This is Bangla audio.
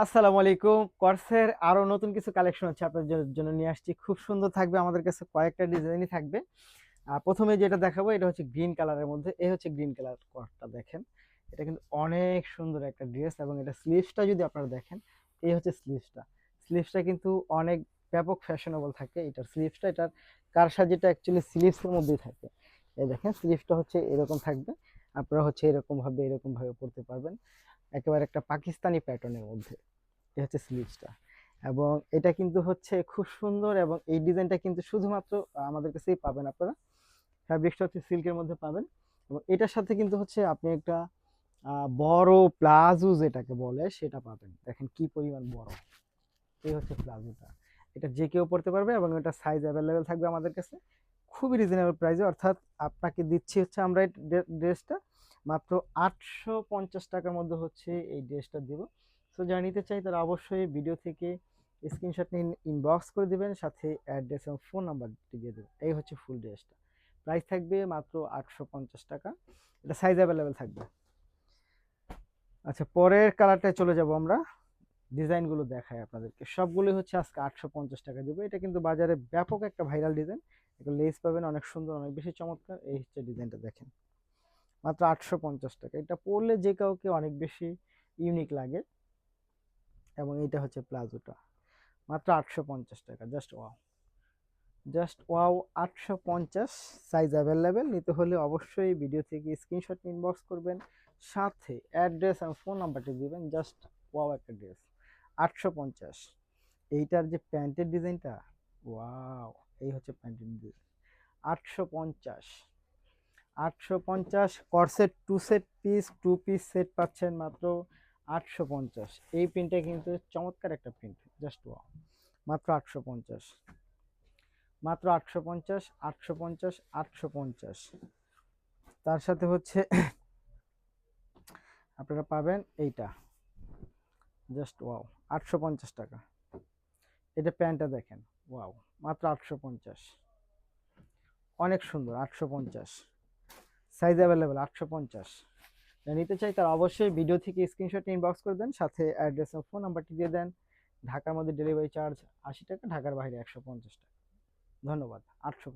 আসসালামু আলাইকুম। কর্সের আরো নতুন কিছু কালেকশন হচ্ছে আপনাদের জন্য নিয়ে আসছি। খুব সুন্দর থাকবে, আমাদের কাছে কয়েকটা ডিজাইনই থাকবে। প্রথমে যেটা দেখাবো এটা হচ্ছে গ্রিন কালারের মধ্যে। এই হচ্ছে গ্রিন কালার কটটা দেখেন। এটা কিন্তু অনেক সুন্দর একটা ড্রেস এবং এটা স্লিভসটা যদি আপনারা দেখেন, এই হচ্ছে স্লিভসটা। স্লিভসটা কিন্তু অনেক ব্যাপক ফ্যাশনেবল থাকে। এটার স্লিভসটা এটার কারসাজিটা অ্যাকচুয়ালি স্লিভসের মধ্যেই থাকে। এই দেখেন স্লিভসটা হচ্ছে এরকম থাকবে। আপনারা হচ্ছে এরকম ভাবে পড়তে পারবেন। একেবারে একটা পাকিস্তানি প্যাটার্নের মধ্যে। এই হচ্ছে স্লিভসটা এবং এটা কিন্তু হচ্ছে খুব সুন্দর এবং এই ডিজাইনটা কিন্তু শুধুমাত্র আমাদের কাছেই পাবেন আপনারা। ফ্যাব্রিক্সটা হচ্ছে সিল্কের মধ্যে পাবেন এবং এটার সাথে কিন্তু হচ্ছে আপনি একটা বড় প্লাজো যেটাকে বলে সেটা পাবেন। দেখেন কি পরিমাণ বড়। এই হচ্ছে প্লাজোটা। এটা যে কেউ পড়তে পারবে এবং এটা সাইজ অ্যাভেলেবেল থাকবে আমাদের কাছে খুবই রিজনেবল প্রাইসে। অর্থাৎ আপনাকে দিচ্ছি হচ্ছে আমরা এই ড্রেসটা মাত্র 850 টাকার মধ্যে হচ্ছে এই ড্রেসটা দিব। সো যারা নিতে চাই তারা অবশ্যই ভিডিও থেকে স্ক্রিনশট নিয়ে ইনবক্স করে দিবেন, সাথে অ্যাড্রেস এবং ফোন নাম্বারটি দিয়ে দেবেন। এই হচ্ছে ফুল ড্রেসটা। প্রাইস থাকবে মাত্র 850 টাকা। এটা সাইজ অ্যাভেলেবেল থাকবে। আচ্ছা, পরের কালারটায় চলে যাব আমরা। ডিজাইনগুলো দেখাই আপনাদেরকে, সবগুলোই হচ্ছে আজকে 850 টাকা দিব। এটা কিন্তু বাজারে ব্যাপক একটা ভাইরাল ডিজাইন। এটা লেস পাবেন অনেক সুন্দর, অনেক বেশি চমৎকার। এই হচ্ছে ডিজাইনটা দেখেন, মাত্র 850 টাকা। এটা পরলে যে কাউকে অনেক বেশি ইউনিক লাগে। এবং এটা হচ্ছে প্লাজোটা, মাত্র 850 টাকা। Just wow, just wow. 850। Size available. নিতে হলে অবশ্যই ভিডিও থেকে স্ক্রিনশট ইনবক্স করবেন, সাথে অ্যাড্রেস এবং ফোন নাম্বারটি দিবেন। জাস্ট ওয়াও একটা ড্রেস, 850। এইটার যে প্যান্টের ডিজাইনটা, ওয়াও। এই হচ্ছে প্যান্টের design, 850। 850 corset two piece set পাচ্ছেন মাত্র 850। এই প্রিন্টটা কিন্তু চমৎকার একটা প্রিন্ট। জাস্ট ওয়াও, মাত্র 850। মাত্র 850, 850, 850। তার সাথে হচ্ছে আপনারা পাবেন এইটা। জাস্ট ওয়াও, 850 টাকা। এটা প্যান্টটা দেখেন, ওয়াও, মাত্র 850। অনেক সুন্দর, 850। Size available, 850। যারা নিতে চাই তারা অবশ্যই ভিডিও থেকে স্ক্রিনশট ইনবক্স করে দেন, সাথে অ্যাড্রেস ও ফোন নাম্বারটি দিয়ে দেন। ঢাকার মধ্যে ডেলিভারি চার্জ 80 টাকা, ঢাকার বাইরে 150 টাকা। ধন্যবাদ। 850।